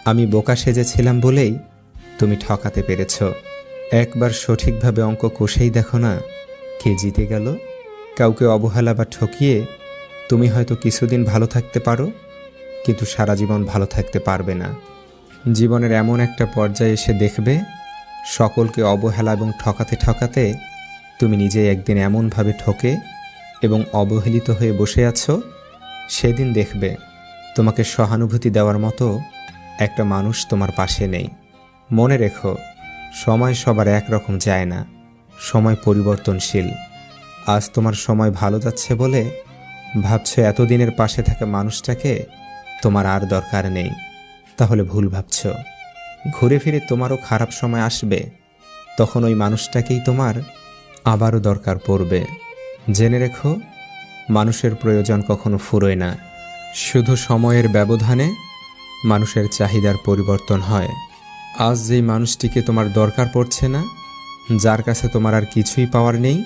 আমি বোকা সেজেছিলাম বলেই তুমি ঠকাতে পেরেছ। একবার সঠিকভাবে অঙ্ক কষেই দেখো না, কে জিতে গেল। কাউকে অবহেলা বা ঠকিয়ে তুমি হয়তো কিছুদিন ভালো থাকতে পারো, কিন্তু সারা জীবন ভালো থাকতে পারবে না। জীবনের এমন একটা পর্যায়ে এসে দেখবে, সকলকে অবহেলা এবং ঠকাতে ঠকাতে তুমি নিজে একদিন এমনভাবে ঠকে এবং অবহেলিত হয়ে বসে আছো, সেদিন দেখবে তোমাকে সহানুভূতি দেওয়ার মতো একটা মানুষ তোমার পাশে নেই। মনে রেখো, সময় সবার একরকম যায় না, সময় পরিবর্তনশীল। আজ তোমার সময় ভালো যাচ্ছে বলে ভাবছো এতদিনের পাশে থাকা মানুষটাকে তোমার আর দরকার নেই, তাহলে ভুল ভাবছ। ঘুরে ফিরে তোমারও খারাপ সময় আসবে, তখন ওই মানুষটাকেই তোমার আবারও দরকার পড়বে। জেনে রেখো, মানুষের প্রয়োজন কখনো ফুরোয় না, শুধু সময়ের ব্যবধানে মানুষের চাহিদার পরিবর্তন হয়। আজ যেই মানুষটিকে তোমার দরকার পড়ছে না, যার কাছে তোমার আর কিছুই পাওয়ার নেই,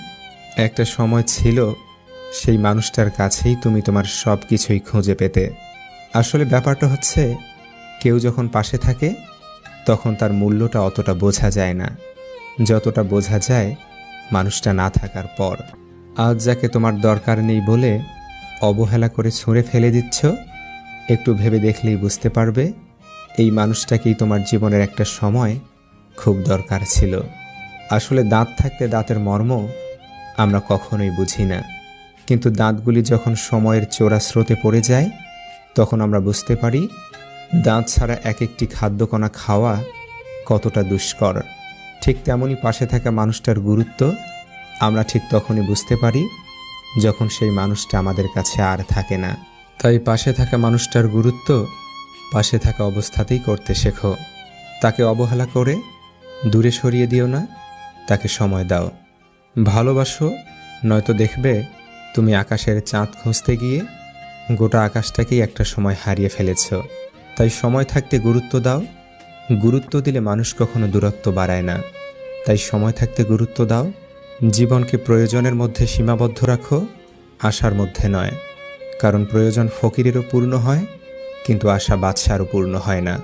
একটা সময় ছিল সেই মানুষটার কাছেই তুমি তোমার সব কিছুই খুঁজে পেতে। আসলে ব্যাপারটা হচ্ছে, কেউ যখন পাশে থাকে তখন তার মূল্যটা অতটা বোঝা যায় না, যতটা বোঝা যায় মানুষটা না থাকার পর। আজ যাকে তোমার দরকার নেই বলে অবহেলা করে ছুঁড়ে ফেলে দিচ্ছ, একটু ভেবে দেখলেই বুঝতে পারবে এই মানুষটাকেই তোমার জীবনের একটা সময় খুব দরকার ছিল। আসলে দাঁত থাকতে দাঁতের মর্ম আমরা কখনোই বুঝি না, কিন্তু দাঁতগুলি যখন সময়ের চোরা স্রোতে পড়ে যায় তখন আমরা বুঝতে পারি দাঁত ছাড়া এক একটি খাদ্যকণা খাওয়া কতটা দুষ্কর। ঠিক তেমনই পাশে থাকা মানুষটার গুরুত্ব আমরা ঠিক তখনই বুঝতে পারি যখন সেই মানুষটা আমাদের কাছে আর থাকে না। তাই পাশে থাকা মানুষটার গুরুত্ব পাশে থাকা অবস্থাতেই করতে শেখো। তাকে অবহেলা করে দূরে সরিয়ে দিও না, তাকে সময় দাও, ভালোবাসো। নয়তো দেখবে তুমি আকাশের চাঁদ খুঁজতে গিয়ে গোটা আকাশটাকেই একটা সময় হারিয়ে ফেলেছ। তাই সময় থাকতে গুরুত্ব দাও। গুরুত্ব দিলে মানুষ কখনো দূরত্ব বাড়ায় না। তাই সময় থাকতে গুরুত্ব দাও। জীবনকে প্রয়োজনের মধ্যে সীমাবদ্ধ রাখো, আশার মধ্যে নয়। কারণ প্রয়োজন ফকিরেরও পূর্ণ হয়, কিন্তু আশা বাদশারও পূর্ণ হয় না।